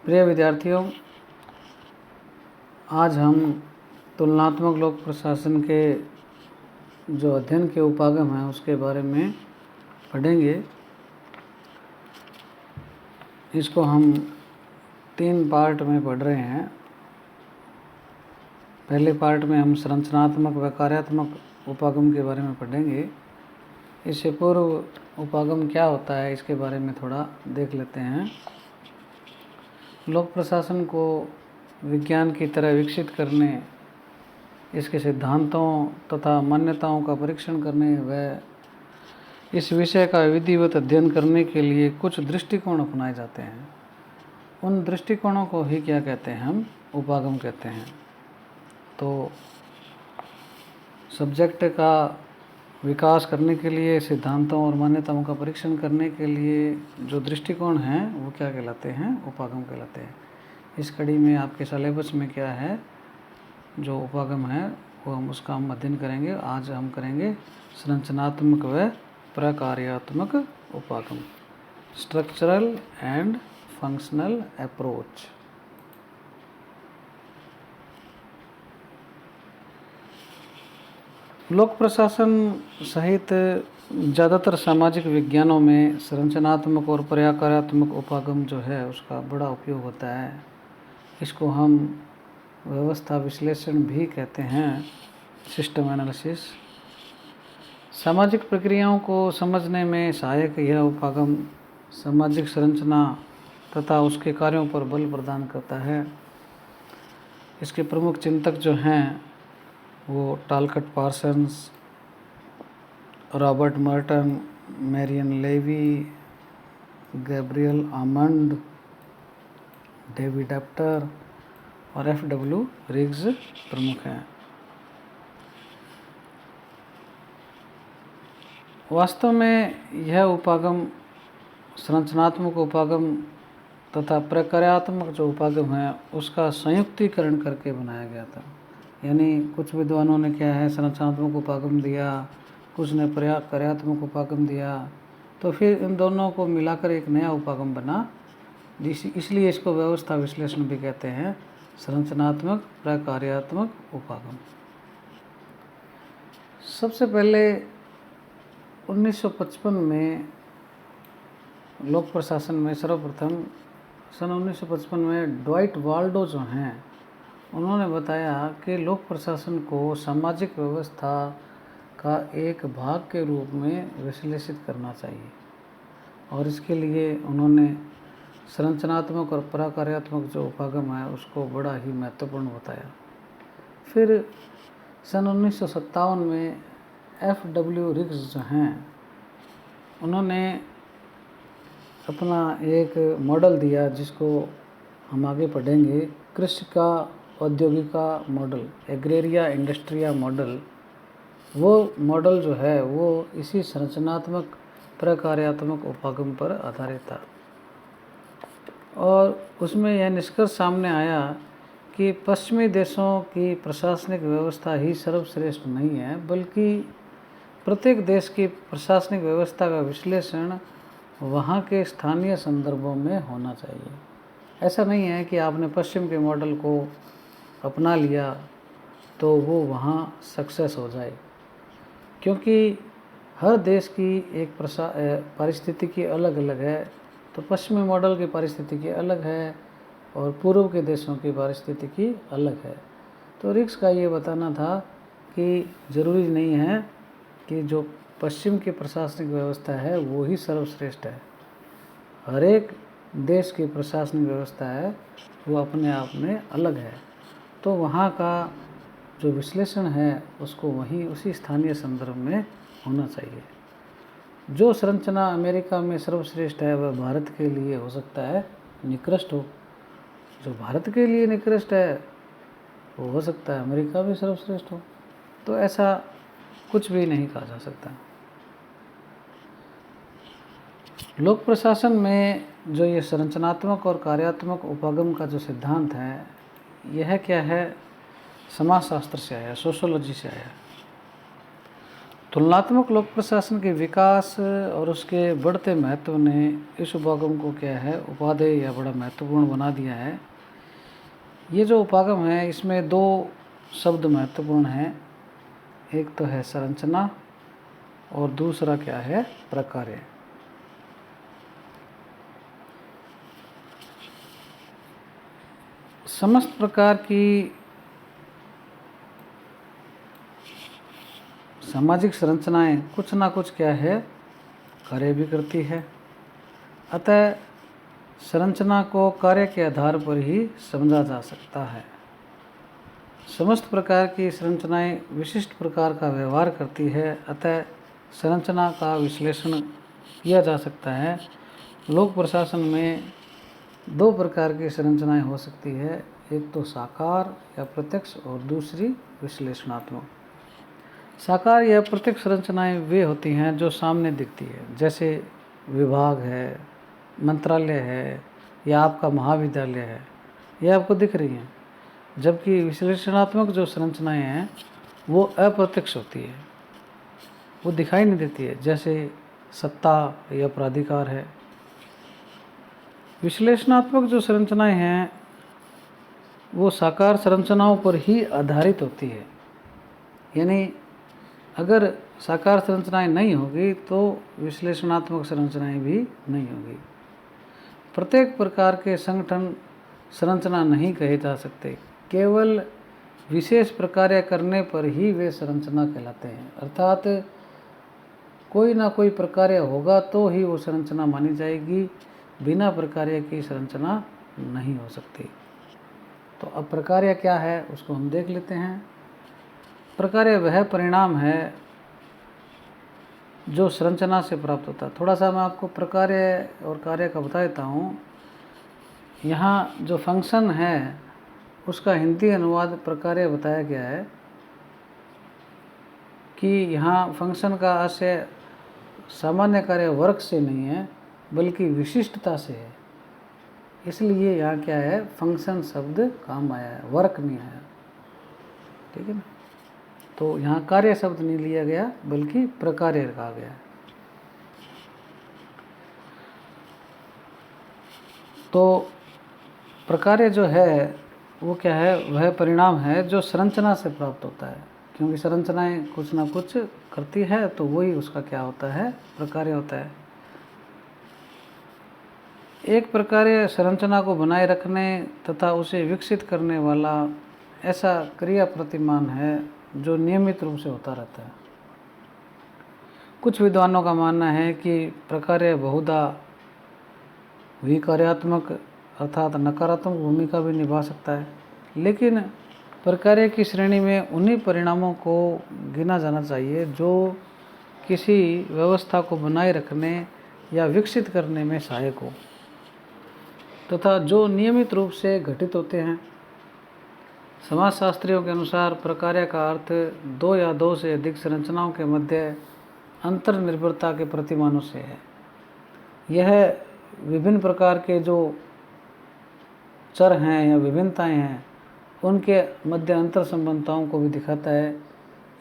प्रिय विद्यार्थियों, आज हम तुलनात्मक लोक प्रशासन के जो अध्ययन के उपागम हैं उसके बारे में पढ़ेंगे। इसको हम 3 पार्ट में पढ़ रहे हैं। पहले पार्ट में हम संरचनात्मक व कार्यात्मक उपागम के बारे में पढ़ेंगे। इससे पूर्व उपागम क्या होता है इसके बारे में थोड़ा देख लेते हैं। लोक प्रशासन को विज्ञान की तरह विकसित करने, इसके सिद्धांतों तथा मान्यताओं का परीक्षण करने व इस विषय का विधिवत अध्ययन करने के लिए कुछ दृष्टिकोण अपनाए जाते हैं। उन दृष्टिकोणों को ही क्या कहते हैं? हम उपागम कहते हैं। तो सब्जेक्ट का विकास करने के लिए, सिद्धांतों और मान्यताओं का परीक्षण करने के लिए जो दृष्टिकोण हैं वो क्या कहलाते हैं? उपागम कहलाते हैं। इस कड़ी में आपके सिलेबस में क्या है, जो उपागम है वो उसका हम अध्ययन करेंगे। आज हम करेंगे संरचनात्मक व प्रकार्यात्मक उपागम, स्ट्रक्चरल एंड फंक्शनल अप्रोच। लोक प्रशासन सहित ज़्यादातर सामाजिक विज्ञानों में संरचनात्मक और प्रकार्यात्मक उपागम जो है उसका बड़ा उपयोग होता है। इसको हम व्यवस्था विश्लेषण भी कहते हैं, सिस्टम एनालिसिस। सामाजिक प्रक्रियाओं को समझने में सहायक यह उपागम सामाजिक संरचना तथा उसके कार्यों पर बल प्रदान करता है। इसके प्रमुख चिंतक जो हैं वो Talcott Parsons, Robert Merton, Marion Levy, Gabriel Almond, David Apter और F.W. रिग्स प्रमुख हैं। वास्तव में यह उपागम, संरचनात्मक उपागम तथा प्रकार्यात्मक जो उपागम है उसका संयुक्तिकरण करके बनाया गया था। यानी कुछ विद्वानों ने क्या है, संरचनात्मक उपागम दिया, कुछ ने प्रकार्यात्मक उपागम दिया, तो फिर इन दोनों को मिलाकर एक नया उपागम बना। इसलिए इसको व्यवस्था विश्लेषण भी कहते हैं, संरचनात्मक प्रकार्यात्मक उपागम। सबसे पहले 1955 में लोक प्रशासन में सर्वप्रथम सन 1955 में ड्वाइट वाल्डो जो हैं उन्होंने बताया कि लोक प्रशासन को सामाजिक व्यवस्था का एक भाग के रूप में विश्लेषित करना चाहिए, और इसके लिए उन्होंने संरचनात्मक और प्रकार्यात्मक जो उपागम है उसको बड़ा ही महत्वपूर्ण बताया। फिर सन 1957 में F.W. रिग्स जो हैं उन्होंने अपना एक मॉडल दिया जिसको हम आगे पढ़ेंगे, कृषि का औद्योगिका मॉडल, एग्रेरिया इंडस्ट्रिया मॉडल। वो मॉडल जो है वो इसी संरचनात्मक प्रकार्यात्मक उपागम पर आधारित था, और उसमें यह निष्कर्ष सामने आया कि पश्चिमी देशों की प्रशासनिक व्यवस्था ही सर्वश्रेष्ठ नहीं है, बल्कि प्रत्येक देश की प्रशासनिक व्यवस्था का विश्लेषण वहाँ के स्थानीय संदर्भों में होना चाहिए। ऐसा नहीं है कि आपने पश्चिम के मॉडल को अपना लिया तो वो वहाँ सक्सेस हो जाए, क्योंकि हर देश की एक पारिस्थितिकी अलग अलग है। तो पश्चिमी मॉडल की पारिस्थितिकी अलग है और पूर्व के देशों की पारिस्थितिकी अलग है। तो रिग्स का ये बताना था कि ज़रूरी नहीं है कि जो पश्चिम की प्रशासनिक व्यवस्था है वो ही सर्वश्रेष्ठ है। हर एक देश की प्रशासनिक व्यवस्था है वो अपने आप में अलग है, तो वहाँ का जो विश्लेषण है उसको वहीं उसी स्थानीय संदर्भ में होना चाहिए। जो संरचना अमेरिका में सर्वश्रेष्ठ है वह भारत के लिए हो सकता है निकृष्ट हो, जो भारत के लिए निकृष्ट है वो हो सकता है अमेरिका भी सर्वश्रेष्ठ हो। तो ऐसा कुछ भी नहीं कहा जा सकता। लोक प्रशासन में जो ये संरचनात्मक और कार्यात्मक उपागम का जो सिद्धांत है, यह क्या है, समाजशास्त्र से आया, सोशोलॉजी से आया। तुलनात्मक लोक प्रशासन के विकास और उसके बढ़ते महत्व ने इस उपागम को क्या है उपादेय या बड़ा महत्वपूर्ण बना दिया है। ये जो उपागम है इसमें दो शब्द महत्वपूर्ण हैं, एक तो है संरचना और दूसरा क्या है प्रकार्य। समस्त प्रकार की सामाजिक संरचनाएं कुछ ना कुछ क्या है कार्य भी करती है, अतः संरचना को कार्य के आधार पर ही समझा जा सकता है। समस्त प्रकार की संरचनाएं विशिष्ट प्रकार का व्यवहार करती है, अतः संरचना का विश्लेषण किया जा सकता है। लोक प्रशासन में दो प्रकार की संरचनाएं हो सकती है, एक तो साकार या प्रत्यक्ष और दूसरी विश्लेषणात्मक। साकार या प्रत्यक्ष संरचनाएं वे होती हैं जो सामने दिखती है, जैसे विभाग है, मंत्रालय है या आपका महाविद्यालय है, ये आपको दिख रही हैं। जबकि विश्लेषणात्मक जो संरचनाएं हैं वो अप्रत्यक्ष होती है, वो दिखाई नहीं देती है, जैसे सत्ता या प्राधिकार है। विश्लेषणात्मक जो संरचनाएं हैं वो साकार संरचनाओं पर ही आधारित होती है, यानी अगर साकार संरचनाएं नहीं होगी तो विश्लेषणात्मक संरचनाएं भी नहीं होगी। प्रत्येक प्रकार के संगठन संरचना नहीं कहे जा सकते, केवल विशेष प्रकार्य करने पर ही वे संरचना कहलाते हैं। अर्थात कोई ना कोई प्रकार्य होगा तो ही वो संरचना मानी जाएगी, बिना प्रकार्य की संरचना नहीं हो सकती। तो अब प्रकार्य क्या है उसको हम देख लेते हैं। प्रकार्य वह परिणाम है जो संरचना से प्राप्त होता है। थोड़ा सा मैं आपको प्रकार्य और कार्य का बता देता हूँ। यहाँ जो फंक्शन है उसका हिंदी अनुवाद प्रकार्य बताया गया है कि यहाँ फंक्शन का आशय सामान्य कार्य वर्क से नहीं है बल्कि विशिष्टता से है, इसलिए यहाँ क्या है फंक्शन शब्द काम आया है, वर्क नहीं आया। ठीक है ना, तो यहाँ कार्य शब्द नहीं लिया गया बल्कि प्रकार्य कहा गया। तो प्रकार्य जो है वो क्या है, वह परिणाम है जो संरचना से प्राप्त होता है, क्योंकि संरचनाएं कुछ ना कुछ करती है तो वही उसका क्या होता है प्रकार्य होता है। एक प्रकार्य संरचना को बनाए रखने तथा उसे विकसित करने वाला ऐसा क्रिया प्रतिमान है जो नियमित रूप से होता रहता है। कुछ विद्वानों का मानना है कि प्रकार्य बहुधा विकार्यात्मक अर्थात नकारात्मक भूमिका भी निभा सकता है, लेकिन प्रकार्य की श्रेणी में उन्हीं परिणामों को गिना जाना चाहिए जो किसी व्यवस्था को बनाए रखने या विकसित करने में सहायक हो तथा जो नियमित रूप से घटित होते हैं। समाजशास्त्रियों के अनुसार प्रकार्य का अर्थ दो या दो से अधिक संरचनाओं के मध्य अंतर्निर्भरता के प्रतिमानों से है। यह विभिन्न प्रकार के जो चर हैं या विभिन्नताएं हैं उनके मध्य अंतर संबंधताओं को भी दिखाता है।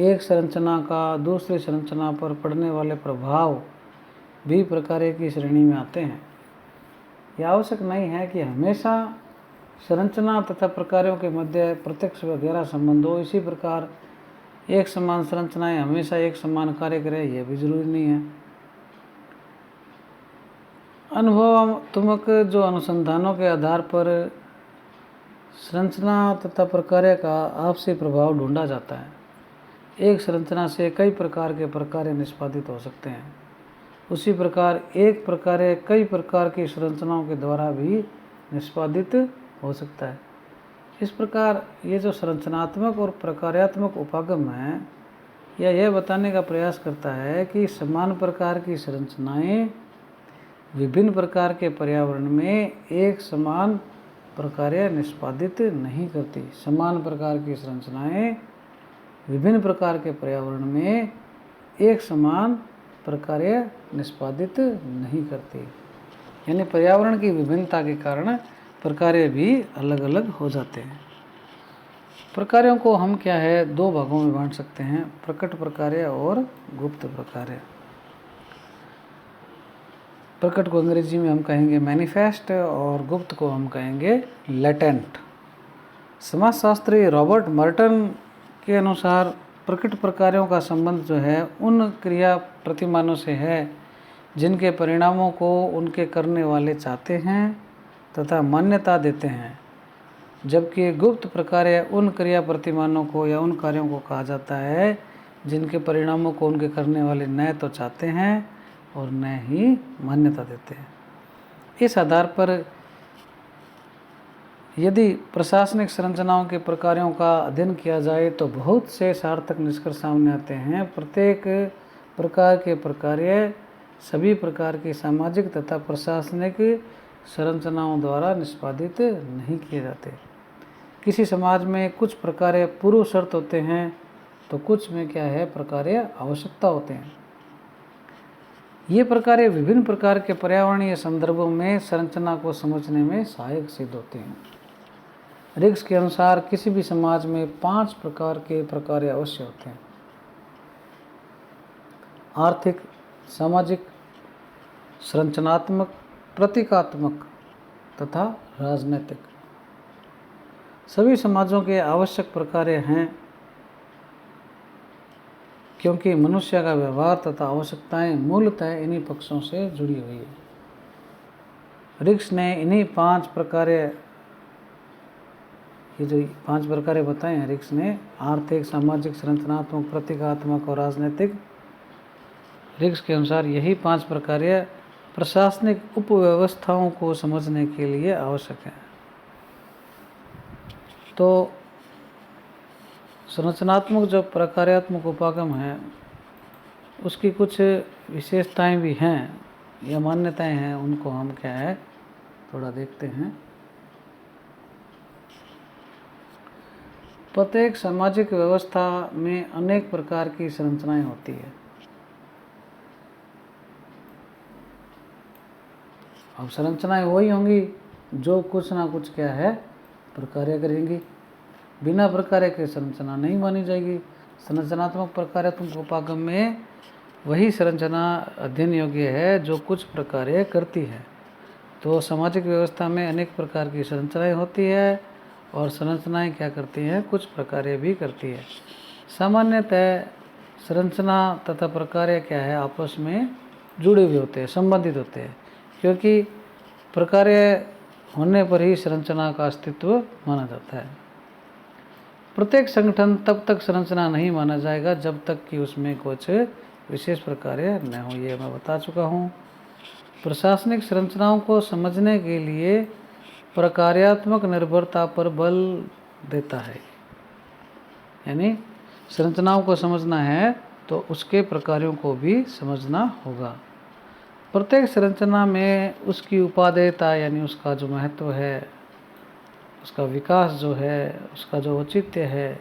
एक संरचना का दूसरी संरचना पर पड़ने वाले प्रभाव भी प्रकार्य की श्रेणी में आते हैं। यह आवश्यक नहीं है कि हमेशा संरचना तथा प्रकार्यों के मध्य प्रत्यक्ष व गहरा संबंध हो। इसी प्रकार एक समान संरचनाएं हमेशा एक समान कार्य करें यह भी जरूरी नहीं है। अनुभवात्मक जो अनुसंधानों के आधार पर संरचना तथा प्रकार्य का आपसी प्रभाव ढूंढा जाता है। एक संरचना से कई प्रकार के प्रकार्य निष्पादित हो सकते हैं, उसी प्रकार एक प्रकार्य कई प्रकार की संरचनाओं के द्वारा भी निष्पादित हो सकता है। इस प्रकार ये जो संरचनात्मक और प्रकार्यात्मक उपागम है यह बताने का प्रयास करता है कि समान प्रकार की संरचनाएं विभिन्न प्रकार के पर्यावरण में एक समान प्रकार्य निष्पादित नहीं करती। समान प्रकार की संरचनाएं विभिन्न प्रकार के पर्यावरण में एक समान प्रकार्य निष्पादित नहीं करती, यानी पर्यावरण की विभिन्नता के कारण प्रकार्य भी अलग अलग हो जाते हैं। प्रकार्यों को हम क्या है दो भागों में बांट सकते हैं, प्रकट प्रकार्य और गुप्त प्रकार्य। प्रकट को अंग्रेजी में हम कहेंगे मैनिफेस्ट और गुप्त को हम कहेंगे लेटेंट। समाजशास्त्री रॉबर्ट मर्टन के अनुसार प्रकट प्रकार्यों का संबंध जो है उन क्रिया प्रतिमानों से है जिनके परिणामों को उनके करने वाले चाहते हैं तथा मान्यता देते हैं, जबकि गुप्त प्रकार्य उन क्रिया प्रतिमानों को या उन कार्यों को कहा जाता है जिनके परिणामों को उनके करने वाले न तो चाहते हैं और न ही मान्यता देते हैं। इस आधार पर यदि प्रशासनिक संरचनाओं के प्रकारों का अध्ययन किया जाए तो बहुत से सार्थक निष्कर्ष सामने आते हैं। प्रत्येक प्रकार के प्रकार्य सभी प्रकार की सामाजिक तथा प्रशासनिक संरचनाओं द्वारा निष्पादित नहीं किए जाते। किसी समाज में कुछ प्रकार्य पूर्व शर्त होते हैं तो कुछ में क्या है प्रकार्य आवश्यकता होते हैं। ये प्रकार्य विभिन्न प्रकार के पर्यावरणीय संदर्भों में संरचना को समझने में सहायक सिद्ध होते हैं। रिग्स के अनुसार किसी भी समाज में 5 प्रकार के प्रकार्य अवश्य होते हैं: आर्थिक, सामाजिक, संरचनात्मक, प्रतीकात्मक तथा राजनीतिक। सभी समाजों के आवश्यक प्रकार्य हैं क्योंकि मनुष्य का व्यवहार तथा आवश्यकताएं मूलतः इन्हीं पक्षों से जुड़ी हुई है। रिग्स ने इन्हीं 5 प्रकार्य, ये जो 5 प्रकार्य बताए हैं रिग्स ने, आर्थिक, सामाजिक, संरचनात्मक, प्रतीकात्मक और राजनीतिक, रिग्स के अनुसार यही 5 प्रकार्य प्रशासनिक उपव्यवस्थाओं को समझने के लिए आवश्यक है। तो संरचनात्मक जो प्रकार्यात्मक उपागम है उसकी कुछ विशेषताएं भी हैं या मान्यताएं हैं, उनको हम क्या है थोड़ा देखते हैं। प्रत्येक सामाजिक व्यवस्था में अनेक प्रकार की संरचनाएं होती है। अब संरचनाएं वही होंगी जो कुछ ना कुछ क्या है प्रकार्य करेंगी। बिना प्रकार्य के संरचना नहीं मानी जाएगी। संरचनात्मक प्रकार्यात्मक उपागम में वही संरचना अध्ययन योग्य है जो कुछ प्रकार्य करती है। तो सामाजिक व्यवस्था में अनेक प्रकार की संरचनाएं होती है और संरचनाएं क्या करती हैं, कुछ प्रकार्य भी करती है। सामान्यतः संरचना तथा प्रकार्य क्या है आपस में जुड़े हुए होते हैं, संबंधित होते हैं, क्योंकि प्रकार्य होने पर ही संरचना का अस्तित्व माना जाता है। प्रत्येक संगठन तब तक संरचना नहीं माना जाएगा जब तक कि उसमें कुछ विशेष प्रकार्य न हो, ये मैं बता चुका हूँ। प्रशासनिक संरचनाओं को समझने के लिए प्रकार्यात्मक निर्भरता पर बल देता है, यानी संरचनाओं को समझना है तो उसके प्रकारों को भी समझना होगा। प्रत्येक संरचना में उसकी उपादेयता यानी उसका जो महत्व है, उसका विकास जो है, उसका जो औचित्य है,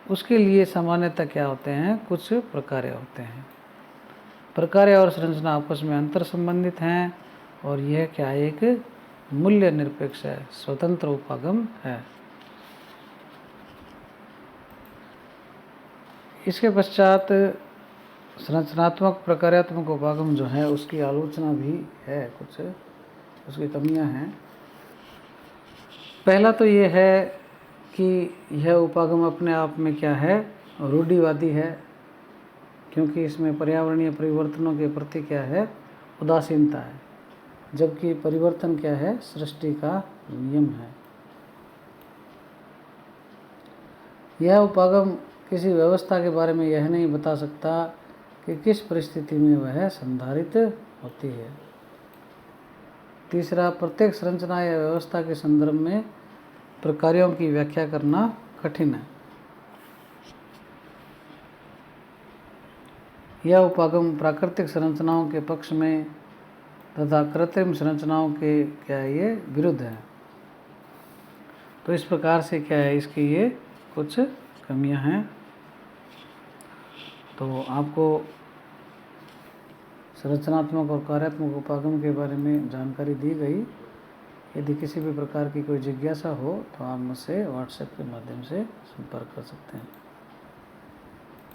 उसके लिए सामान्यतः क्या होते हैं, कुछ प्रकार्य होते हैं। प्रकार्य और संरचना आपस में अंतर संबंधित हैं और यह क्या एक मूल्य निरपेक्ष है, स्वतंत्र उपागम है। इसके पश्चात संरचनात्मक प्रकार्यात्मक उपागम जो है उसकी आलोचना भी है, कुछ उसकी कमियां हैं। पहला तो ये है कि यह उपागम अपने आप में क्या है, रूढ़िवादी है, क्योंकि इसमें पर्यावरणीय परिवर्तनों के प्रति क्या है, उदासीनता है, जबकि परिवर्तन क्या है, सृष्टि का नियम है। यह उपागम किसी व्यवस्था के बारे में यह नहीं बता सकता कि किस परिस्थिति में वह संधारित होती है। तीसरा, प्रत्येक संरचना या व्यवस्था के संदर्भ में प्रकार्यों की व्याख्या करना कठिन है। यह उपागम प्राकृतिक संरचनाओं के पक्ष में तथा कृत्रिम संरचनाओं के क्या है, ये विरुद्ध है। तो इस प्रकार से क्या है, इसकी ये कुछ कमियां हैं। तो आपको संरचनात्मक और कार्यात्मक उपागम के बारे में जानकारी दी गई। यदि किसी भी प्रकार की कोई जिज्ञासा हो तो आप मुझसे व्हाट्सएप के माध्यम से संपर्क कर सकते हैं।